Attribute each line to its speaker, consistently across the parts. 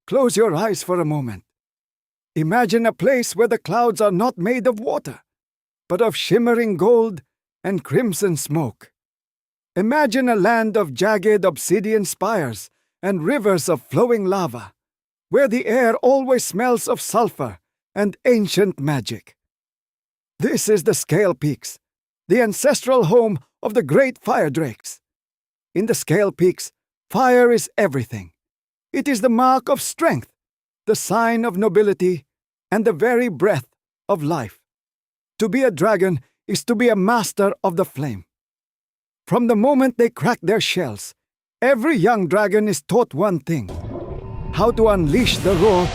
Speaker 1: Close your eyes for a moment. Imagine a place where the clouds are not made of water, but of shimmering gold and crimson smoke. Imagine a land of jagged obsidian spires and rivers of flowing lava, where the air always smells of sulfur and ancient magic. This is the Scale Peaks, the ancestral home of the great fire drakes. In the Scale Peaks, fire is everything. It is the mark of strength, the sign of nobility, and the very breath of life. To be a dragon is to be a master of the flame. From the moment they crack their shells, every young dragon is taught one thing: how to unleash the roar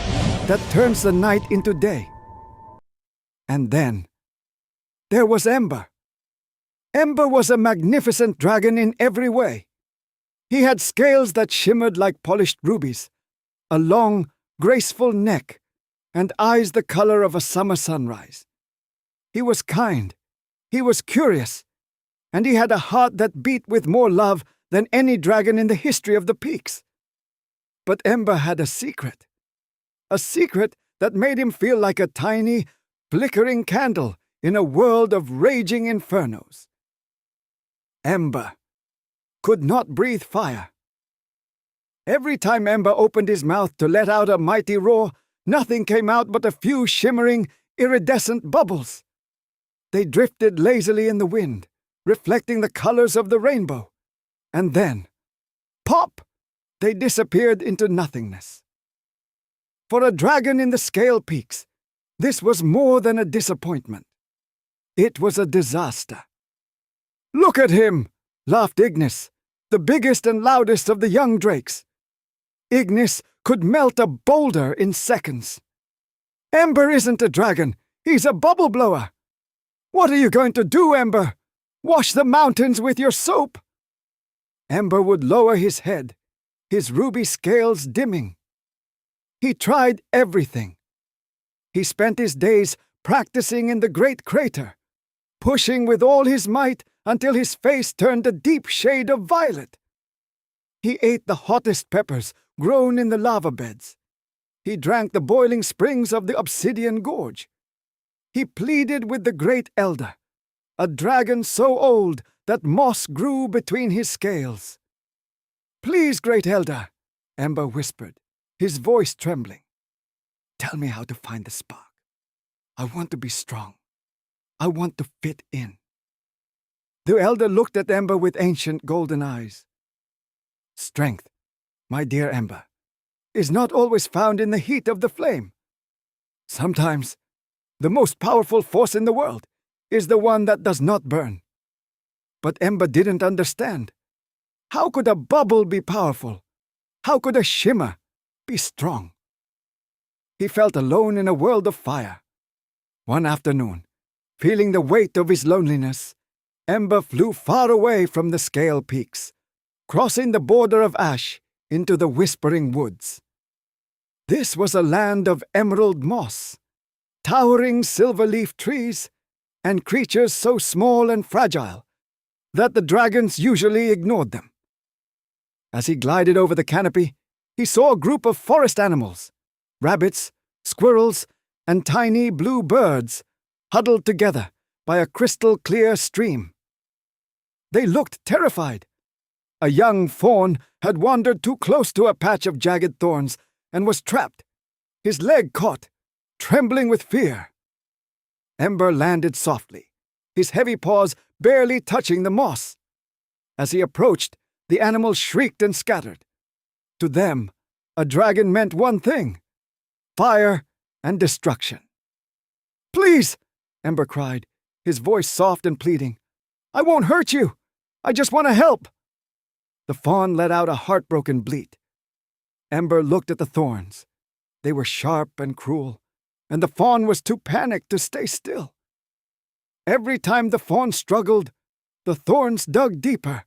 Speaker 1: that turns the night into day. And then, there was Ember. Ember was a magnificent dragon in every way. He had scales that shimmered like polished rubies, a long, graceful neck, and eyes the color of a summer sunrise. He was kind, he was curious, and he had a heart that beat with more love than any dragon in the history of the peaks. But Ember had a secret that made him feel like a tiny, flickering candle in a world of raging infernos. Ember could not breathe fire. Every time Ember opened his mouth to let out a mighty roar, nothing came out but a few shimmering, iridescent bubbles. They drifted lazily in the wind, reflecting the colors of the rainbow. And then, pop! They disappeared into nothingness. For a dragon in the Scale Peaks, this was more than a disappointment. It was a disaster. "Look at him!" laughed Ignis, the biggest and loudest of the young drakes. Ignis could melt a boulder in seconds. "Ember isn't a dragon, he's a bubble blower. What are you going to do, Ember? Wash the mountains with your soap?" Ember would lower his head, his ruby scales dimming. He tried everything. He spent his days practicing in the great crater, pushing with all his might until his face turned a deep shade of violet. He ate the hottest peppers grown in the lava beds. He drank the boiling springs of the obsidian gorge. He pleaded with the great elder, a dragon so old that moss grew between his scales. "Please, great elder," Ember whispered, his voice trembling. "Tell me how to find the spark. I want to be strong. I want to fit in." The elder looked at Ember with ancient golden eyes. "Strength, my dear Ember, is not always found in the heat of the flame. Sometimes, the most powerful force in the world is the one that does not burn." But Ember didn't understand. How could a bubble be powerful? How could a shimmer be strong? He felt alone in a world of fire. One afternoon, feeling the weight of his loneliness, Ember flew far away from the Scale Peaks, crossing the border of ash into the Whispering Woods. This was a land of emerald moss, towering silver-leaf trees, and creatures so small and fragile that the dragons usually ignored them. As he glided over the canopy, he saw a group of forest animals, rabbits, squirrels, and tiny blue birds, huddled together by a crystal-clear stream. They looked terrified. A young fawn had wandered too close to a patch of jagged thorns and was trapped, his leg caught, trembling with fear. Ember landed softly, his heavy paws barely touching the moss. As he approached, the animals shrieked and scattered. To them, a dragon meant one thing: fire and destruction. "Please," Ember cried, his voice soft and pleading. "I won't hurt you. I just want to help." The fawn let out a heartbroken bleat. Ember looked at the thorns. They were sharp and cruel, and the fawn was too panicked to stay still. Every time the fawn struggled, the thorns dug deeper.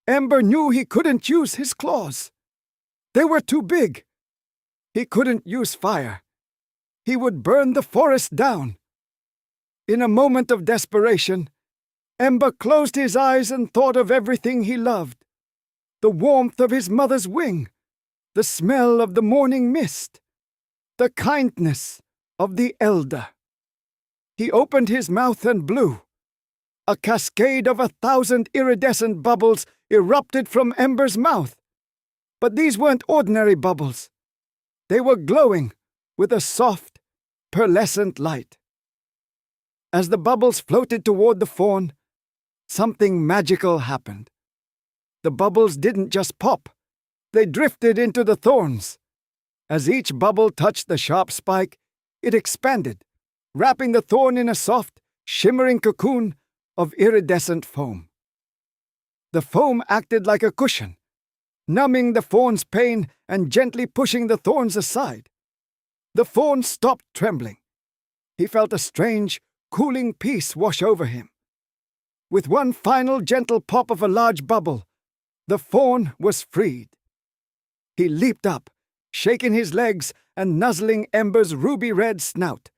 Speaker 1: Ember knew he couldn't use his claws. They were too big. He couldn't use fire. He would burn the forest down. In a moment of desperation, Ember closed his eyes and thought of everything he loved: the warmth of his mother's wing, the smell of the morning mist, the kindness of the elder. He opened his mouth and blew. A cascade of 1,000 iridescent bubbles erupted from Ember's mouth. But these weren't ordinary bubbles. They were glowing with a soft, pearlescent light. As the bubbles floated toward the fawn, something magical happened. The bubbles didn't just pop. They drifted into the thorns. As each bubble touched the sharp spike, it expanded, wrapping the thorn in a soft, shimmering cocoon of iridescent foam. The foam acted like a cushion, numbing the fawn's pain and gently pushing the thorns aside. The fawn stopped trembling. He felt a strange, cooling peace wash over him. With one final gentle pop of a large bubble, the fawn was freed. He leaped up, shaking his legs and nuzzling Ember's ruby-red snout.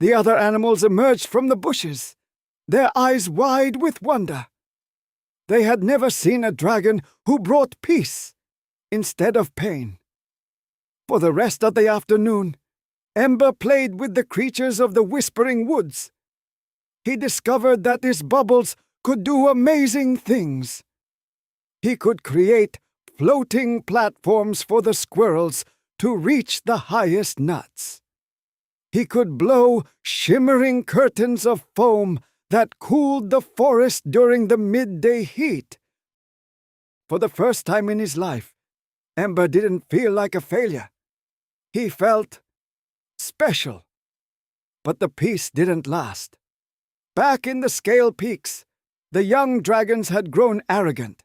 Speaker 1: The other animals emerged from the bushes, their eyes wide with wonder. They had never seen a dragon who brought peace instead of pain. For the rest of the afternoon, Ember played with the creatures of the Whispering Woods. He discovered that his bubbles could do amazing things. He could create floating platforms for the squirrels to reach the highest nuts. He could blow shimmering curtains of foam that cooled the forest during the midday heat. For the first time in his life, Ember didn't feel like a failure. He felt special. But the peace didn't last. Back in the Scale Peaks, the young dragons had grown arrogant.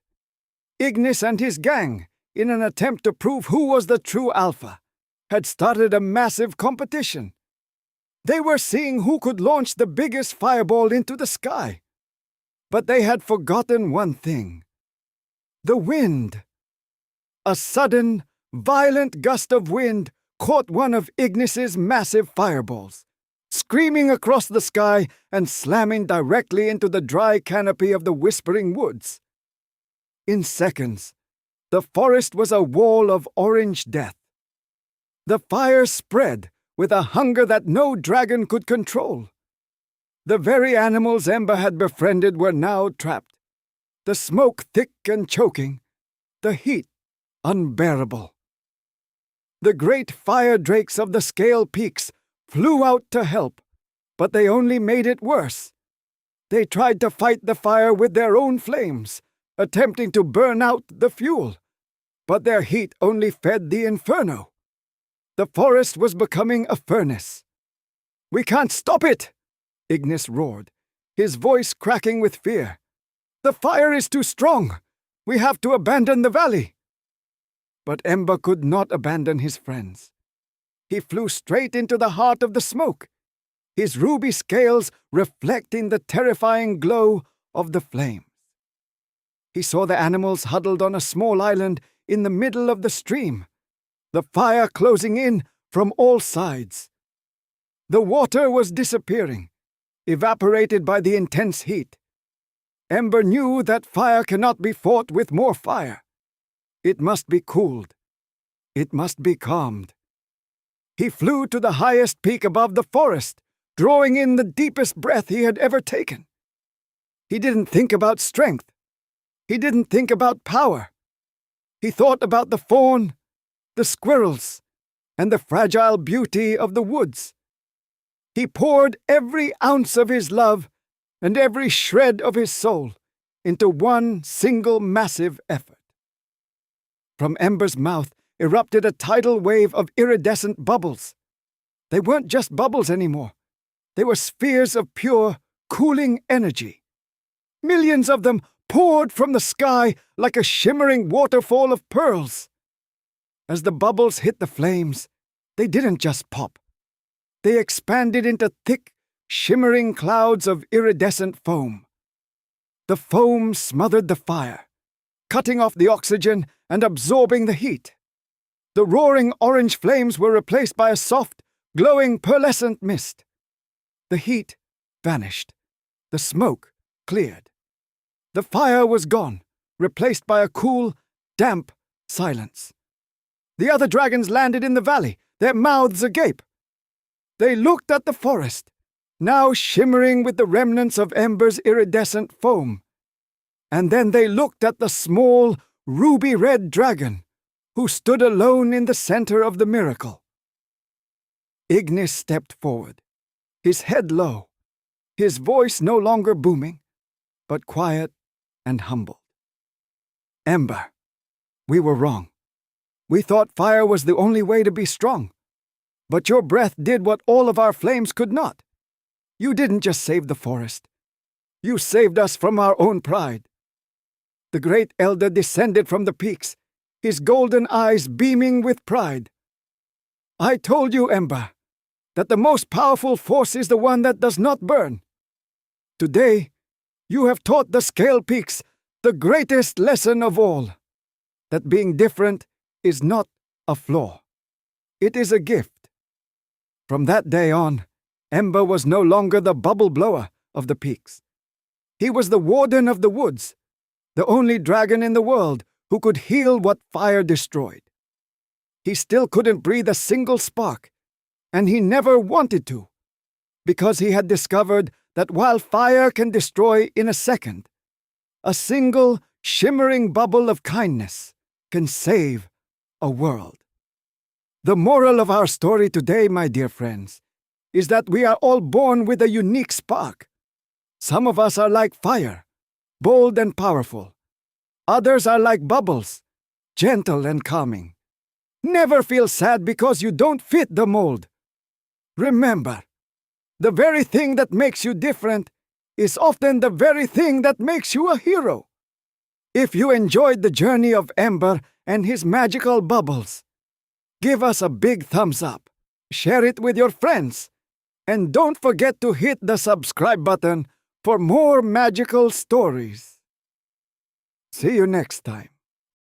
Speaker 1: Ignis and his gang, in an attempt to prove who was the true alpha, had started a massive competition. They were seeing who could launch the biggest fireball into the sky. But they had forgotten one thing: the wind. A sudden, violent gust of wind caught one of Ignis's massive fireballs, screaming across the sky and slamming directly into the dry canopy of the Whispering Woods. In seconds, the forest was a wall of orange death. The fire spread with a hunger that no dragon could control. The very animals Ember had befriended were now trapped, the smoke thick and choking, the heat unbearable. The great fire drakes of the Scale Peaks flew out to help, but they only made it worse. They tried to fight the fire with their own flames, attempting to burn out the fuel, but their heat only fed the inferno. The forest was becoming a furnace. "We can't stop it!" Ignis roared, his voice cracking with fear. "The fire is too strong! We have to abandon the valley!" But Ember could not abandon his friends. He flew straight into the heart of the smoke, his ruby scales reflecting the terrifying glow of the flames. He saw the animals huddled on a small island in the middle of the stream, the fire closing in from all sides. The water was disappearing, evaporated by the intense heat. Ember knew that fire cannot be fought with more fire. It must be cooled. It must be calmed. He flew to the highest peak above the forest, drawing in the deepest breath he had ever taken. He didn't think about strength. He didn't think about power. He thought about the fawn, the squirrels, and the fragile beauty of the woods. He poured every ounce of his love and every shred of his soul into one single massive effort. From Ember's mouth erupted a tidal wave of iridescent bubbles. They weren't just bubbles anymore. They were spheres of pure, cooling energy. Millions of them poured from the sky like a shimmering waterfall of pearls. As the bubbles hit the flames, they didn't just pop. They expanded into thick, shimmering clouds of iridescent foam. The foam smothered the fire, cutting off the oxygen and absorbing the heat. The roaring orange flames were replaced by a soft, glowing pearlescent mist. The heat vanished. The smoke cleared. The fire was gone, replaced by a cool, damp silence. The other dragons landed in the valley, their mouths agape. They looked at the forest, now shimmering with the remnants of Ember's iridescent foam. And then they looked at the small, ruby-red dragon, who stood alone in the center of the miracle. Ignis stepped forward, his head low, his voice no longer booming, but quiet and humbled. Ember, we were wrong. We thought fire was the only way to be strong. But your breath did what all of our flames could not. You didn't just save the forest. You saved us from our own pride. The great elder descended from the peaks, his golden eyes beaming with pride. I told you, Ember, that the most powerful force is the one that does not burn. Today, you have taught the scale peaks the greatest lesson of all, that being different is not a flaw. It is a gift. From that day on, Ember was no longer the bubble blower of the peaks. He was the warden of the woods, the only dragon in the world who could heal what fire destroyed. He still couldn't breathe a single spark, and he never wanted to, because he had discovered that while fire can destroy in a second, a single shimmering bubble of kindness can save a world. The moral of our story today, my dear friends, is that we are all born with a unique spark. Some of us are like fire, bold and powerful. Others are like bubbles, gentle and calming. Never feel sad because you don't fit the mold. Remember, the very thing that makes you different is often the very thing that makes you a hero. If you enjoyed the journey of Ember and his magical bubbles, give us a big thumbs up, share it with your friends, and don't forget to hit the subscribe button for more magical stories. See you next time.